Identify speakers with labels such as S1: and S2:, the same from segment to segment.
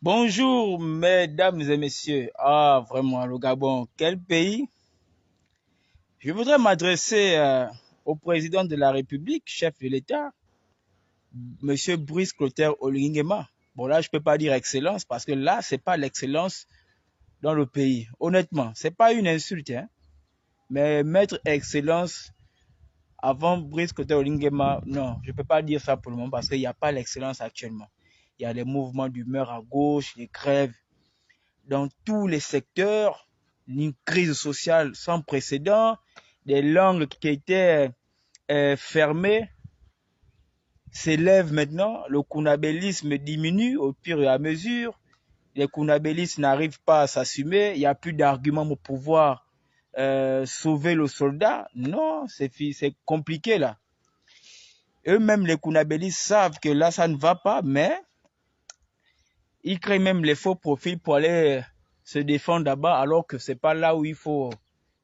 S1: Bonjour, mesdames et messieurs. Ah, vraiment, le Gabon, quel pays? Je voudrais m'adresser au président de la République, chef de l'État, Monsieur Brice Clotaire Oligui-Nguema. Bon, là, je peux pas dire excellence parce que là, c'est pas l'excellence dans le pays. Honnêtement, c'est pas une insulte, hein. Mais mettre excellence avant Brice Clotaire Oligui-Nguema, non, je peux pas dire ça pour le moment parce qu'il n'y a pas l'excellence actuellement. Il y a des mouvements d'humeur à gauche, des grèves dans tous les secteurs, une crise sociale sans précédent, des langues qui étaient fermées s'élèvent maintenant, le kounabélisme diminue au fur et à mesure, les kounabélistes n'arrivent pas à s'assumer, il n'y a plus d'arguments pour pouvoir sauver le soldat. Non, c'est compliqué là. Eux-mêmes, les kounabélistes savent que là, ça ne va pas, mais ils créent même les faux profils pour aller se défendre là-bas, alors que c'est pas là où il faut.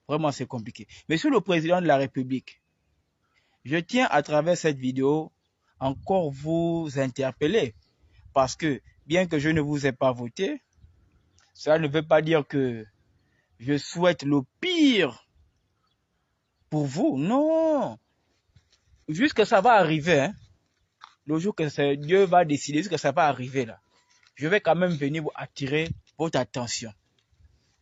S1: Vraiment, c'est compliqué. Monsieur le Président de la République, je tiens à travers cette vidéo encore vous interpeller parce que bien que je ne vous ai pas voté, cela ne veut pas dire que je souhaite le pire pour vous. Non. Juste que ça va arriver. Hein. Le jour que Dieu va décider, juste que ça va arriver là. Je vais quand même venir vous attirer votre attention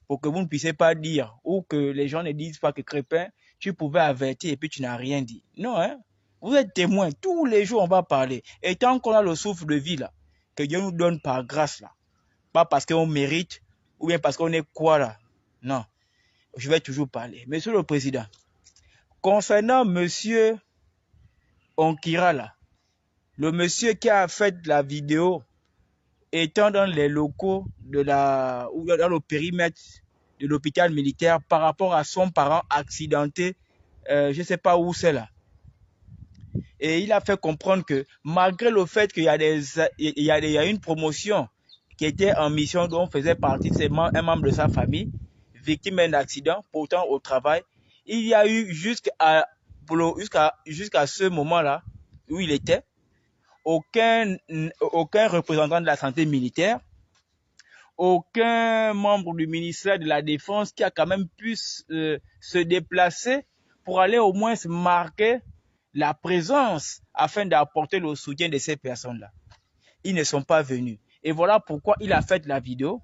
S1: pour que vous ne puissiez pas dire ou que les gens ne disent pas que Crépin, tu pouvais avertir et puis tu n'as rien dit. Non, hein? Vous êtes témoin. Tous les jours, on va parler. Et tant qu'on a le souffle de vie, là, que Dieu nous donne par grâce, là, pas parce qu'on mérite ou bien parce qu'on est quoi, là. Non, je vais toujours parler. Monsieur le Président, concernant Monsieur Onkira, là, le monsieur qui a fait la vidéo étant dans les locaux ou dans le périmètre de l'hôpital militaire par rapport à son parent accidenté, je ne sais pas où c'est là. Et il a fait comprendre que malgré le fait qu'il y a une promotion qui était en mission dont faisait partie un membre de sa famille, victime d'un accident, pourtant au travail, il y a eu jusqu'à ce moment-là où il était, aucun représentant de la santé militaire, aucun membre du ministère de la Défense qui a quand même pu se déplacer pour aller au moins se marquer la présence afin d'apporter le soutien de ces personnes-là. Ils ne sont pas venus. Et voilà pourquoi il a fait la vidéo.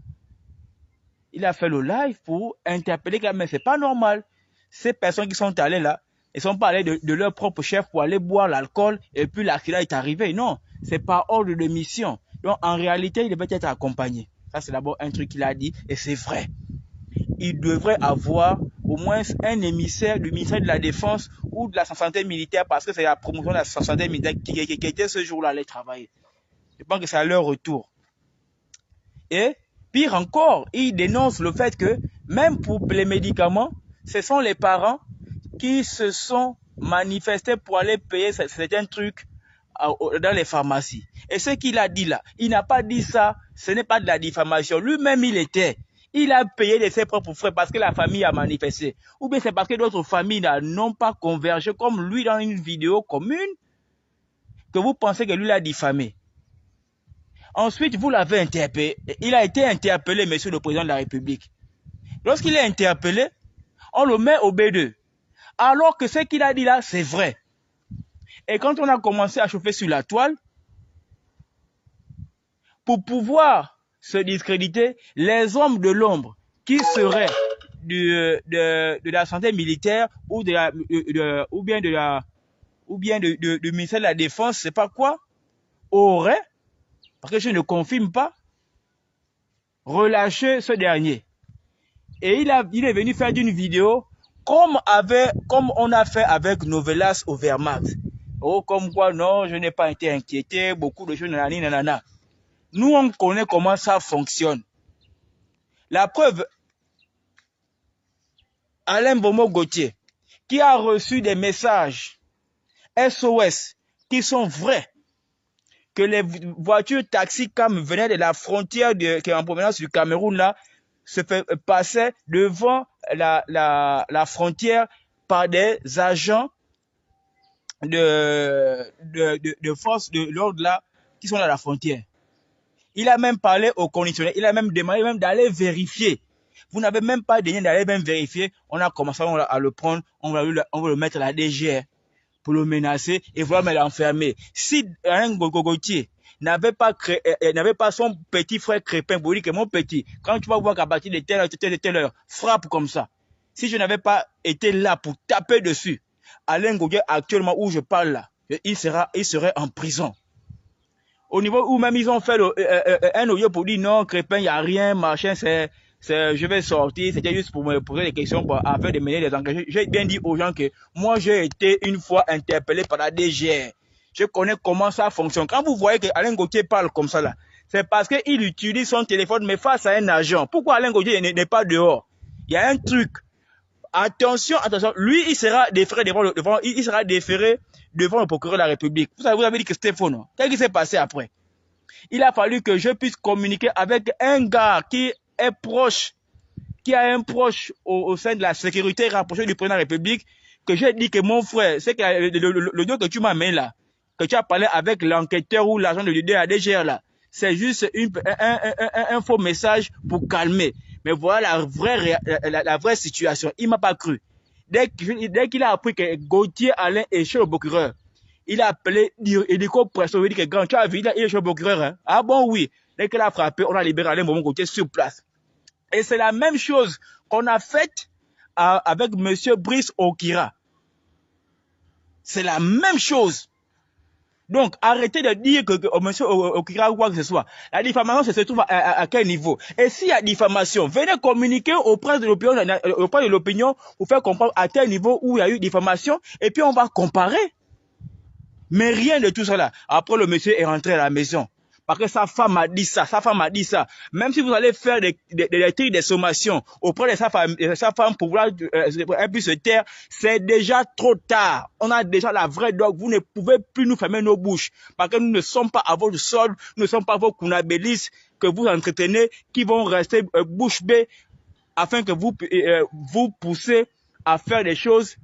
S1: Il a fait le live pour interpeller quand même. C'est pas normal. Ces personnes qui sont allées là, ils sont pas allées de leur propre chef pour aller boire l'alcool et puis l'accident est arrivé. Non, c'est par ordre de mission. Donc en réalité, il devait être accompagné. Ça, c'est d'abord un truc qu'il a dit et c'est vrai. Il devrait avoir au moins un émissaire du ministère de la Défense ou de la santé militaire parce que c'est la promotion de la santé militaire qui était ce jour-là aller travailler. Je pense que c'est à leur retour. Et pire encore, il dénonce le fait que même pour les médicaments, ce sont les parents qui se sont manifestés pour aller payer certains trucs dans les pharmacies. Et ce qu'il a dit là, il n'a pas dit ça, ce n'est pas de la diffamation. Lui-même, il a payé de ses propres frais parce que la famille a manifesté. Ou bien c'est parce que d'autres familles n'ont pas convergé comme lui dans une vidéo commune que vous pensez que lui l'a diffamé. Ensuite, vous l'avez interpellé. Il a été interpellé, monsieur le président de la République. Lorsqu'il est interpellé, on le met au B2. Alors que ce qu'il a dit là, c'est vrai. Et quand on a commencé à chauffer sur la toile, pour pouvoir se discréditer, les hommes de l'ombre qui seraient de la santé militaire ou du ministère de la Défense, c'est pas quoi, auraient, parce que je ne confirme pas, relâché ce dernier. Et il est venu faire une vidéo comme on a fait avec Novelas au Wehrmacht. Oh, comme quoi, non, je n'ai pas été inquiété, beaucoup de choses, nanani, nanana. Nous, on connaît comment ça fonctionne. La preuve, Alain Bomo Gauthier, qui a reçu des messages SOS qui sont vrais, que les voitures taxi cam venaient de la frontière qui est en provenance du Cameroun là, se fait passer devant la frontière par des agents de force de l'ordre là qui sont à la frontière. Il a même parlé au conditionnel. Il a même demandé même d'aller vérifier. Vous n'avez même pas daigné d'aller même vérifier. On a commencé à le prendre. On va le mettre à la DGR pour le menacer et vouloir me l'enfermer. Si Alain Gautier n'avait pas son petit frère Crépin pour dire que mon petit, quand tu vas voir qu'à partir de telle heure, frappe comme ça. Si je n'avais pas été là pour taper dessus, Alain Gautier, actuellement où je parle là, il serait en prison. Au niveau où même ils ont fait un audio pour dire non, Crépin, il n'y a rien, machin, je vais sortir, c'était juste pour me poser des questions afin de mener des engagements. J'ai bien dit aux gens que moi, j'ai été une fois interpellé par la DGR. Je connais comment ça fonctionne. Quand vous voyez que Alain Gautier parle comme ça là, c'est parce qu'il utilise son téléphone, mais face à un agent. Pourquoi Alain Gautier n'est pas dehors? Il y a un truc. Attention, attention. Lui, il sera déféré devant le procureur de la République. Vous avez dit que c'était faux, non? Qu'est-ce qui s'est passé après? Il a fallu que je puisse communiquer avec un gars qui est proche, qui a un proche au sein de la sécurité rapprochée du président de la République, que j'ai dit que mon frère, c'est que le dos que tu m'as mis là, que tu as parlé avec l'enquêteur ou l'agent de la DGR là, c'est juste un faux message pour calmer. Mais voilà la vraie situation. Il m'a pas cru. Dès qu'il a appris que Gautier Alain est chez le procureur, il a appelé Edico Presso, il dit que quand tu as vu, il est chez le procureur. Hein? Ah bon, oui. Dès qu'il a frappé, on a libéré Alain Gautier sur place. Et c'est la même chose qu'on a faite avec M. Brice Okira. C'est la même chose. Donc, arrêtez de dire que M. Okira ou quoi que ce soit. La diffamation, se trouve à quel niveau? Et s'il y a diffamation, venez communiquer auprès de l'opinion pour faire comprendre à tel niveau où il y a eu diffamation, et puis on va comparer. Mais rien de tout cela. Après, le monsieur est rentré à la maison. Parce que sa femme a dit ça, Même si vous allez faire des trucs de sommation auprès de sa femme pour pouvoir elle puisse se taire, c'est déjà trop tard. On a déjà la vraie dogue. Vous ne pouvez plus nous fermer nos bouches. Parce que nous ne sommes pas à votre sol, nous ne sommes pas vos kunabélis que vous entretenez, qui vont rester bouche bée afin que vous poussez à faire des choses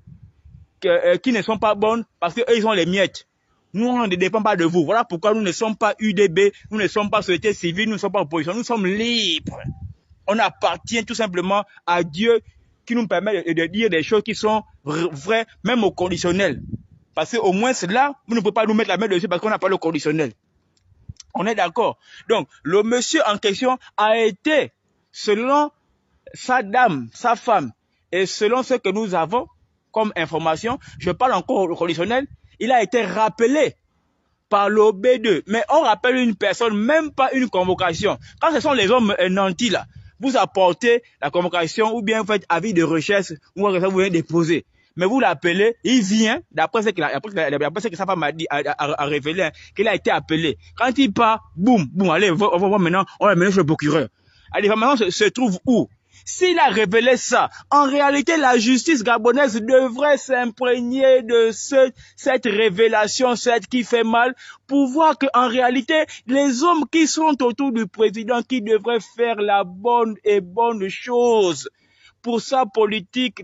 S1: qui ne sont pas bonnes parce qu'eux, ils ont les miettes. Nous, on ne dépend pas de vous. Voilà pourquoi nous ne sommes pas UDB, nous ne sommes pas société civile, nous ne sommes pas opposition, nous sommes libres. On appartient tout simplement à Dieu qui nous permet de dire des choses qui sont vraies, même au conditionnel. Parce qu'au moins, là, vous ne pouvez pas nous mettre la main dessus parce qu'on n'a pas le conditionnel. On est d'accord. Donc, le monsieur en question a été, selon sa dame, sa femme, et selon ce que nous avons comme information, je parle encore au conditionnel, il a été rappelé par l'OB2. Mais on rappelle une personne, même pas une convocation. Quand ce sont les hommes nantis là, vous apportez la convocation ou bien vous faites avis de recherche ou vous venez déposer. Mais vous l'appelez, il vient, d'après ce que sa femme a révélé, hein, qu'il a été appelé. Quand il part, boum, allez, on va voir maintenant, on va mener chez le procureur. La diffamation se trouve où? S'il a révélé ça, en réalité, la justice gabonaise devrait s'imprégner de cette révélation, cette qui fait mal, pour voir qu'en réalité, les hommes qui sont autour du président, qui devraient faire la bonne chose pour sa politique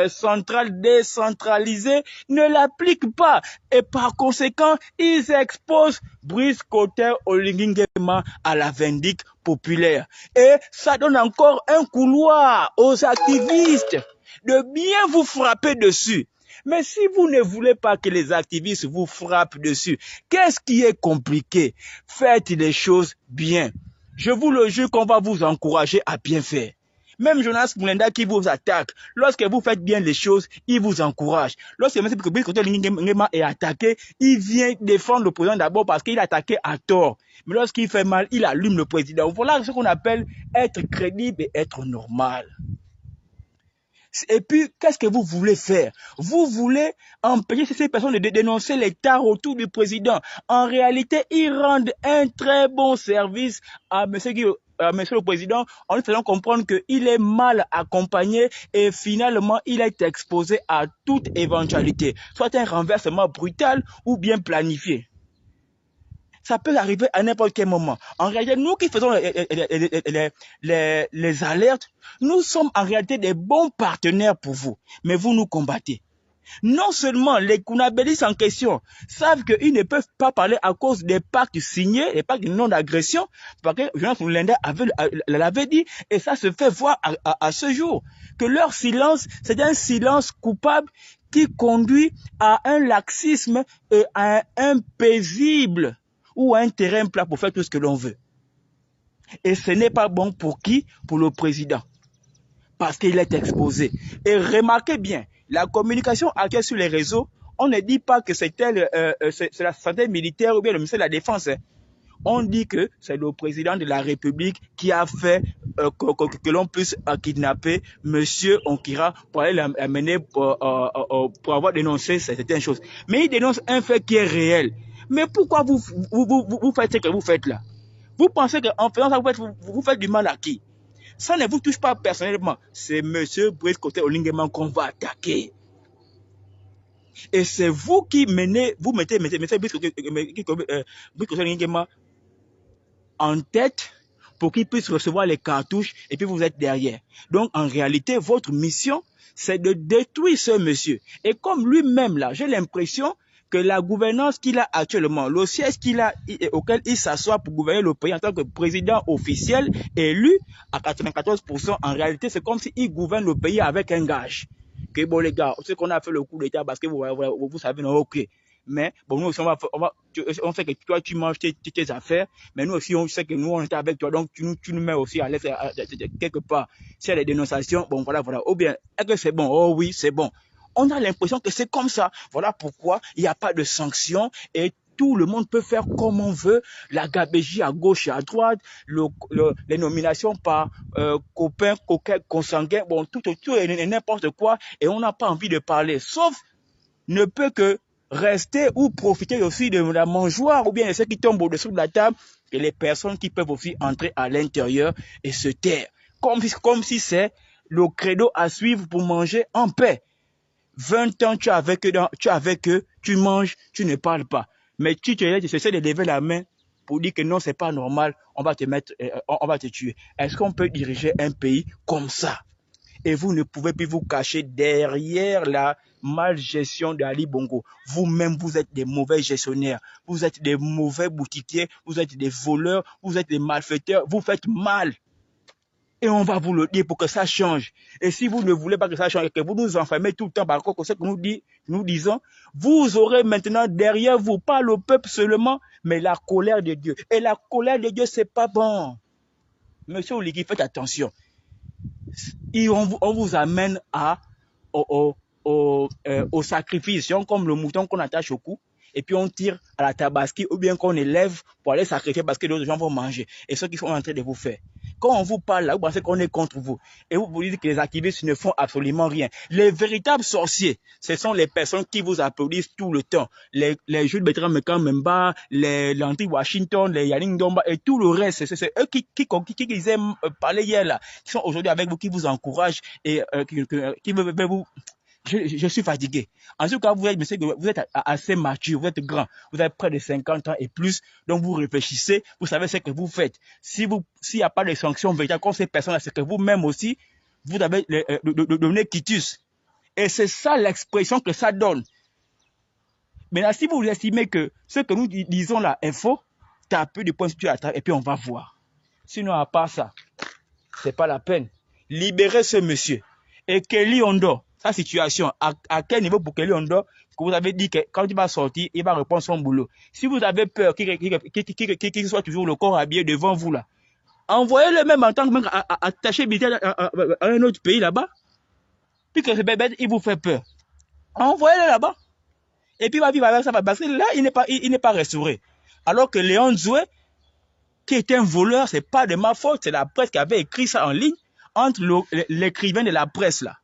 S1: centrale décentralisée, ne l'appliquent pas. Et par conséquent, ils exposent Brice Kotter Oligingema à la vindicte populaire. Et ça donne encore un couloir aux activistes de bien vous frapper dessus. Mais si vous ne voulez pas que les activistes vous frappent dessus, qu'est-ce qui est compliqué? Faites les choses bien. Je vous le jure qu'on va vous encourager à bien faire. Même Jonas Moulenda qui vous attaque, lorsque vous faites bien les choses, il vous encourage. Lorsque M. Brice Kotter Oligingema est attaqué, il vient défendre le président d'abord parce qu'il est attaqué à tort. Mais lorsqu'il fait mal, il allume le président. Voilà ce qu'on appelle être crédible et être normal. Et puis, qu'est-ce que vous voulez faire? Vous voulez empêcher ces personnes de dénoncer les tares autour du président. En réalité, ils rendent un très bon service à monsieur le président en lui faisant comprendre qu'il est mal accompagné et finalement, il est exposé à toute éventualité, soit un renversement brutal ou bien planifié. Ça peut arriver à n'importe quel moment. En réalité, nous qui faisons les alertes, nous sommes en réalité des bons partenaires pour vous. Mais vous nous combattez. Non seulement les Kounabélis en question savent qu'ils ne peuvent pas parler à cause des pactes signés, les pactes de non-agression, parce que Jonas Moulenda l'avait dit, et ça se fait voir à ce jour, que leur silence, c'est un silence coupable qui conduit à un laxisme et à un paisible ou à un terrain plat pour faire tout ce que l'on veut. Et ce n'est pas bon pour qui? Pour le président. Parce qu'il est exposé. Et remarquez bien, la communication actuelle sur les réseaux, on ne dit pas que c'est la santé militaire ou bien le ministère de la Défense. Hein. On dit que c'est le président de la République qui a fait que l'on puisse kidnapper M. Onkira pour aller l'amener pour avoir dénoncé certaines choses. Mais il dénonce un fait qui est réel. Mais pourquoi vous faites ce que vous faites là? Vous pensez qu'en faisant ça, vous faites du mal à qui? Ça ne vous touche pas personnellement. C'est M. Brice Koté Olinguema qu'on va attaquer. Et c'est vous qui mettez Brice Koté Olinguema en tête pour qu'il puisse recevoir les cartouches et puis vous êtes derrière. Donc en réalité, votre mission, c'est de détruire ce monsieur. Et comme lui-même là, j'ai l'impression que la gouvernance qu'il a actuellement, le siège auquel il s'assoit pour gouverner le pays en tant que président officiel élu à 94%, en réalité, c'est comme s'il gouverne le pays avec un gage. Que bon les gars, ce qu'on a fait le coup d'État parce que vous savez, non, ok. Mais bon, nous aussi, on sait que toi, tu manges tes affaires, mais nous aussi, on sait que nous, on est avec toi, donc tu nous mets aussi à l'aise quelque part. S'il y a des dénonciations, bon, voilà. Ou bien, est-ce que c'est bon? Oh oui, c'est bon. On a l'impression que c'est comme ça. Voilà pourquoi il n'y a pas de sanctions et tout le monde peut faire comme on veut. La gabégie à gauche et à droite, les nominations par copains, coquins, consanguins, bon, tout et n'importe quoi. Et on n'a pas envie de parler. Sauf ne peut que rester ou profiter aussi de la mangeoire ou bien de ceux qui tombent au-dessous de la table et les personnes qui peuvent aussi entrer à l'intérieur et se taire. Comme si c'est le credo à suivre pour manger en paix. 20 ans, tu es avec eux, tu manges, tu ne parles pas. Mais tu essaies de lever la main pour dire que non, c'est pas normal, on va te tuer. Est-ce qu'on peut diriger un pays comme ça? Et vous ne pouvez plus vous cacher derrière la malgestion d'Ali Bongo. Vous-même, vous êtes des mauvais gestionnaires, vous êtes des mauvais boutiquiers, vous êtes des voleurs, vous êtes des malfaiteurs, vous faites mal. Et on va vous le dire pour que ça change. Et si vous ne voulez pas que ça change, que vous nous enfermez tout le temps par rapport à ce que nous disons, vous aurez maintenant derrière vous, pas le peuple seulement, mais la colère de Dieu. Et la colère de Dieu, c'est pas bon. Monsieur Oligui, faites attention. Et on vous amène au sacrifice, comme le mouton qu'on attache au cou. Et puis on tire à la tabaski ou bien qu'on élève pour aller sacrifier parce que d'autres gens vont manger. Et ce qu'ils sont en train de vous faire. Quand on vous parle là, vous pensez qu'on est contre vous. Et vous dites que les activistes ne font absolument rien. Les sorciers, ce sont les personnes qui vous applaudissent tout le temps. Les Jules Bertrand Mekamemba, les Lanti-Washington, les Yannick Domba et tout le reste. C'est eux qui aiment parler hier là, qui sont aujourd'hui avec vous, qui vous encouragent et qui veulent vous... Je suis fatigué. En tout cas, vous êtes assez mature, vous êtes grand, vous avez près de 50 ans et plus, donc vous réfléchissez, vous savez ce que vous faites. S'il n'y a pas de sanctions véritables contre ces personnes-là, c'est que vous-même aussi, vous avez donné quitus. Et c'est ça l'expression que ça donne. Maintenant, si vous estimez que ce que nous disons là est faux, tapez du point sur la table et puis on va voir. Sinon, à part ça, c'est pas la peine. Libérez ce monsieur. Et Kelly Ondo, sa situation, à quel niveau pour Kelly Ondo, que vous avez dit que quand il va sortir, il va reprendre son boulot. Si vous avez peur qu'il soit toujours le corps habillé devant vous là, envoyez-le même en tant que même attaché militaire à un autre pays là-bas. Puis que ce bébé, il vous fait peur. Envoyez-le là-bas. Et puis il va vivre avec ça parce que là, il n'est pas restauré. Alors que Léon Zoué, qui était un voleur, c'est pas de ma faute, c'est la presse qui avait écrit ça en ligne, entre l'écrivain de la presse là.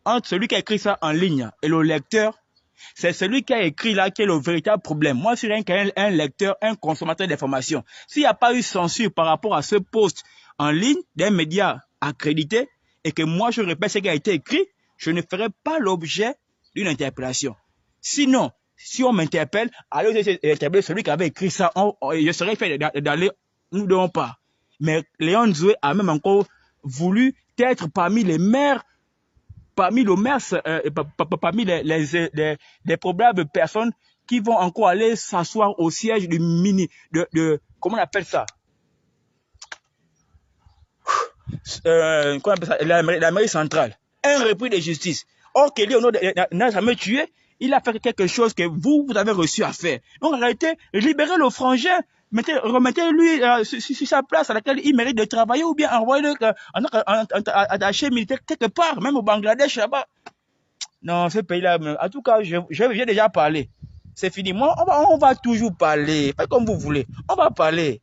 S1: Entre celui qui a écrit ça en ligne et le lecteur, c'est celui qui a écrit là qui est le véritable problème. Moi, je suis un lecteur, un consommateur d'informations. S'il n'y a pas eu censure par rapport à ce post en ligne d'un média accrédité et que moi, je répète ce qui a été écrit, je ne ferai pas l'objet d'une interpellation. Sinon, si on m'interpelle, allez interpeller celui qui avait écrit ça, je serais fait d'aller, nous ne devons pas. Mais Léon Zoué a même encore voulu être parmi les maires parmi le MERS, parmi les probables personnes qui vont encore aller s'asseoir au siège du comment on appelle ça? Comment on appelle ça? La mairie centrale. Un repris de justice. Or, Kelly Ono n'a jamais tué. Il a fait quelque chose que vous avez reçu à faire. Donc, en réalité, libérez le frangin. Remettez-lui sur sa place à laquelle il mérite de travailler ou bien envoyez-le attaché militaire quelque part, même au Bangladesh là-bas. Non, ce pays-là, en tout cas, j'ai déjà parlé. C'est fini. Moi, on va toujours parler. Pas comme vous voulez. On va parler.